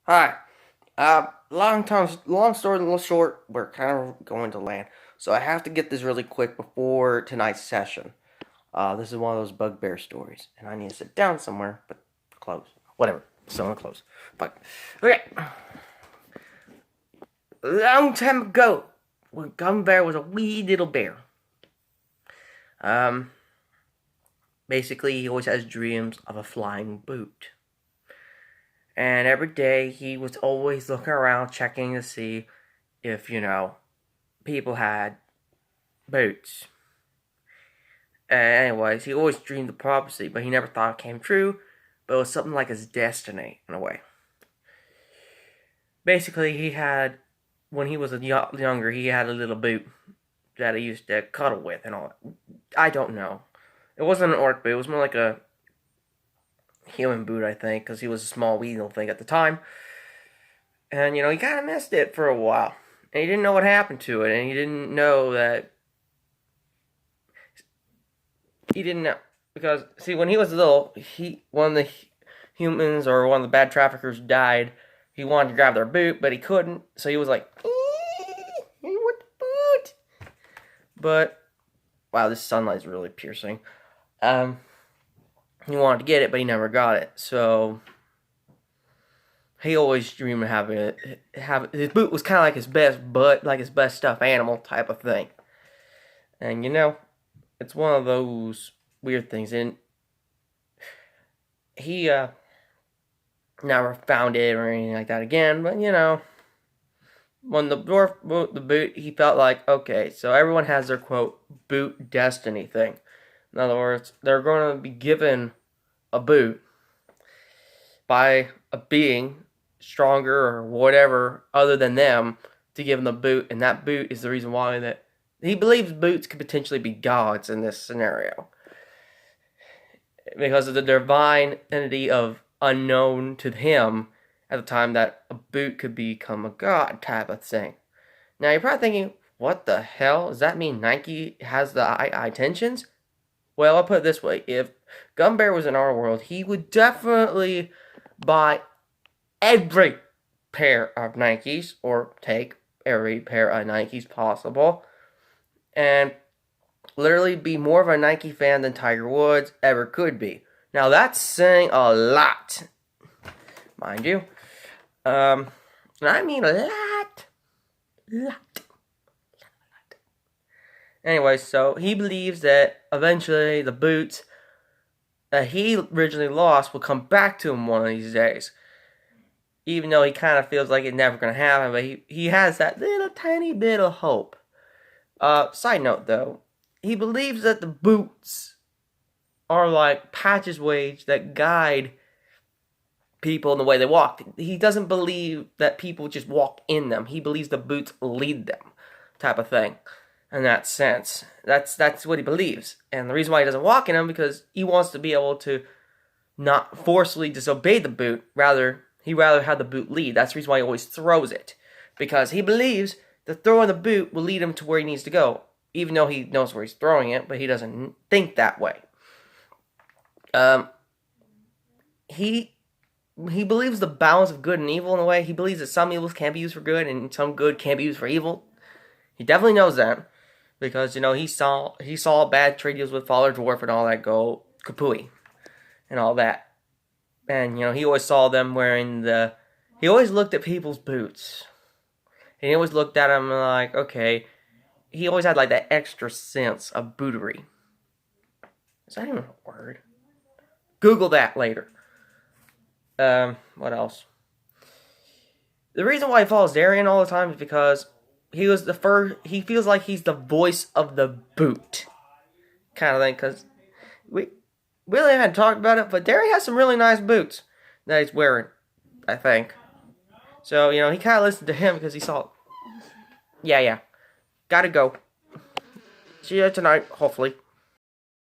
Hi. Long story short, we're kind of going to land. So I have to get this really quick before tonight's session. This is one of those bugbear stories, and I need to sit down somewhere, but close. Whatever. Still not close. But okay. Long time ago, when Gumbear was a wee little bear. Um, Basically, he always has dreams of a flying boot. And every day he was always looking around checking to see if, people had boots. Anyways, he always dreamed of prophecy, but he never thought it came true. But it was something like his destiny, in a way. Basically, when he was younger, he had a little boot that he used to cuddle with and all that. I don't know. It wasn't an orc boot, it was more like a human boot, I think, because he was a small, wee little thing at the time. And, he kind of missed it for a while. And he didn't know what happened to it, and he didn't know that. He didn't know. Because, see, when he was little, one of the humans or one of the bad traffickers died. He wanted to grab their boot, but he couldn't. So he was like, I want the boot. But, wow, this sunlight is really piercing. He wanted to get it, but he never got it. So he always dreamed of having it. His boot was kind of like his best butt, like his best stuffed animal type of thing. And it's one of those weird things. And he never found it or anything like that again. But when the dwarf bought the boot, he felt like, okay, so everyone has their quote boot destiny thing. In other words, they're going to be given a boot by a being stronger or whatever other than them to give them the boot, and that boot is the reason why that he believes boots could potentially be gods in this scenario because of the divine entity of unknown to him at the time that a boot could become a god type of thing. Now you're probably thinking, what the hell? Does that mean Nike has the eye tensions? Well, I'll put it this way. If Gumbear was in our world, he would definitely buy every pair of Nikes, or take every pair of Nikes possible, and literally be more of a Nike fan than Tiger Woods ever could be. Now that's saying a lot, mind you. I mean a lot. Anyway, so he believes that eventually the boots that he originally lost will come back to him one of these days. Even though he kind of feels like it's never going to happen, but he has that little tiny bit of hope. Side note though, he believes that the boots are like passageways that guide people in the way they walk. He doesn't believe that people just walk in them. He believes the boots lead them, type of thing. In that sense, that's what he believes. And the reason why he doesn't walk in them because he wants to be able to not forcefully disobey the boot. He rather have the boot lead. That's the reason why he always throws it, because he believes that throwing the boot will lead him to where he needs to go, even though he knows where he's throwing it, but he doesn't think that way. He believes the balance of good and evil in a way. He believes that some evils can be used for good and some good can be used for evil. He definitely knows that because he saw bad trade deals with Father Dwarf and all that go kapooey and all that. And he always saw them wearing he always looked at people's boots. And he always looked at them like, okay, he always had like that extra sense of bootery. Is that even a word? Google that later. What else? The reason why he follows Darian all the time is because he was the first. He feels like he's the voice of the boot, kind of thing. Because we really haven't talked about it, but Darian has some really nice boots that he's wearing, I think. So he kind of listened to him because he saw. Yeah. Gotta go. See you tonight, hopefully.